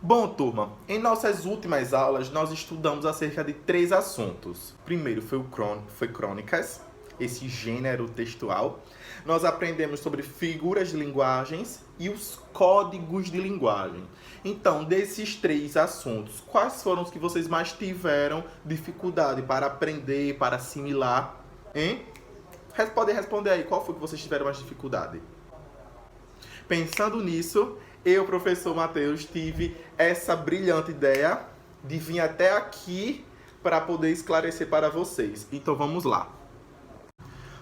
Bom, turma, em nossas últimas aulas nós estudamos acerca de 3 assuntos. Primeiro foi crônicas, esse gênero textual. Nós aprendemos sobre figuras de linguagens e os códigos de linguagem. Então, desses 3 assuntos, quais foram os que vocês mais tiveram dificuldade para aprender, para assimilar? Hein? Podem responder aí, qual foi que vocês tiveram mais dificuldade? Pensando nisso, eu, professor Matheus, tive essa brilhante ideia de vir até aqui para poder esclarecer para vocês. Então vamos lá.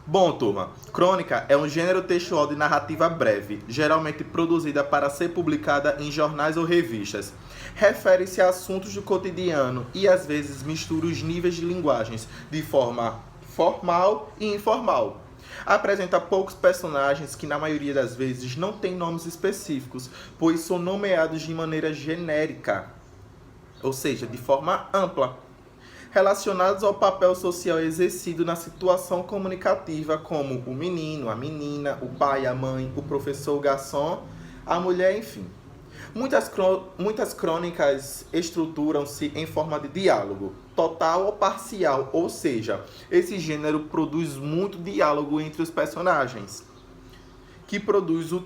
Bom, turma, crônica é um gênero textual de narrativa breve, geralmente produzida para ser publicada em jornais ou revistas. Refere-se a assuntos do cotidiano e às vezes mistura os níveis de linguagens de forma formal e informal. Apresenta poucos personagens que, na maioria das vezes, não têm nomes específicos, pois são nomeados de maneira genérica, ou seja, de forma ampla, relacionados ao papel social exercido na situação comunicativa, como o menino, a menina, o pai, a mãe, o professor, o garçom, a mulher, enfim. Muitas crônicas estruturam-se em forma de diálogo, total ou parcial, ou seja, esse gênero produz muito diálogo entre os personagens, que produz no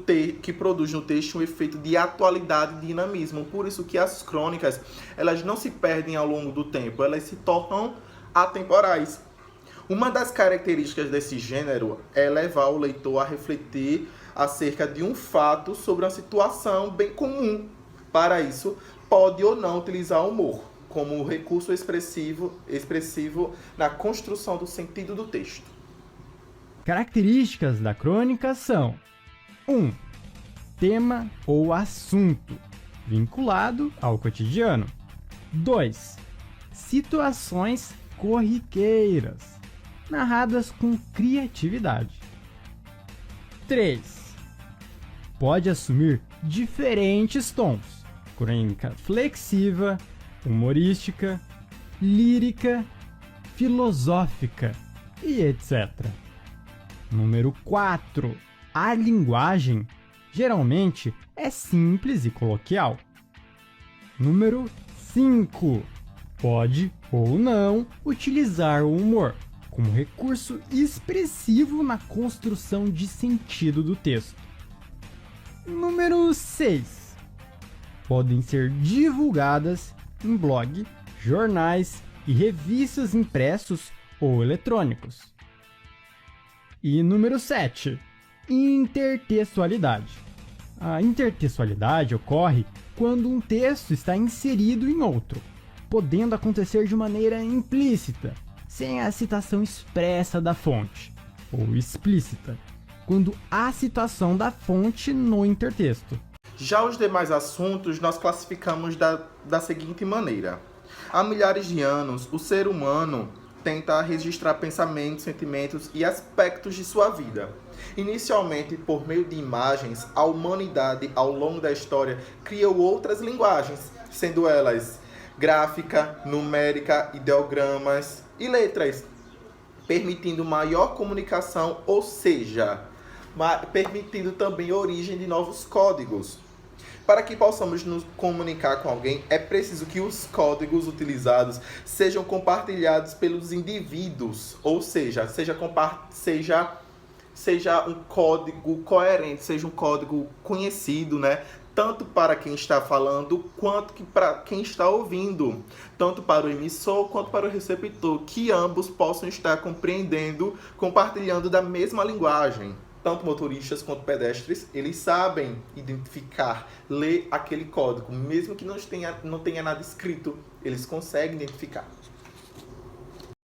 texto um efeito de atualidade e dinamismo. Por isso que as crônicas, elas não se perdem ao longo do tempo, elas se tornam atemporais. Uma das características desse gênero é levar o leitor a refletir acerca de um fato sobre uma situação bem comum. Para isso, pode ou não utilizar o humor como recurso expressivo na construção do sentido do texto. Características da crônica são: 1. Tema ou assunto vinculado ao cotidiano. 2. Situações corriqueiras, narradas com criatividade. 3. Pode assumir diferentes tons: crônica flexiva, humorística, lírica, filosófica e etc. Número 4. A linguagem geralmente é simples e coloquial. Número 5. Pode ou não utilizar o humor como recurso expressivo na construção de sentido do texto. Número 6. Podem ser divulgadas em blog, jornais e revistas impressos ou eletrônicos. E número 7. Intertextualidade. A intertextualidade ocorre quando um texto está inserido em outro, podendo acontecer de maneira implícita, sem a citação expressa da fonte, ou explícita, quando há citação da fonte no intertexto. Já os demais assuntos nós classificamos da seguinte maneira. Há milhares de anos, o ser humano tenta registrar pensamentos, sentimentos e aspectos de sua vida. Inicialmente, por meio de imagens, a humanidade, ao longo da história, criou outras linguagens, sendo elas gráfica, numérica, ideogramas e letras, permitindo maior comunicação, ou seja, permitindo também a origem de novos códigos. Para que possamos nos comunicar com alguém, é preciso que os códigos utilizados sejam compartilhados pelos indivíduos, ou seja, seja um código coerente, seja um código conhecido, né? Tanto para quem está falando, quanto que para quem está ouvindo, tanto para o emissor quanto para o receptor, que ambos possam estar compreendendo, compartilhando da mesma linguagem. Tanto motoristas quanto pedestres, eles sabem identificar, ler aquele código, mesmo que não tenha nada escrito, eles conseguem identificar.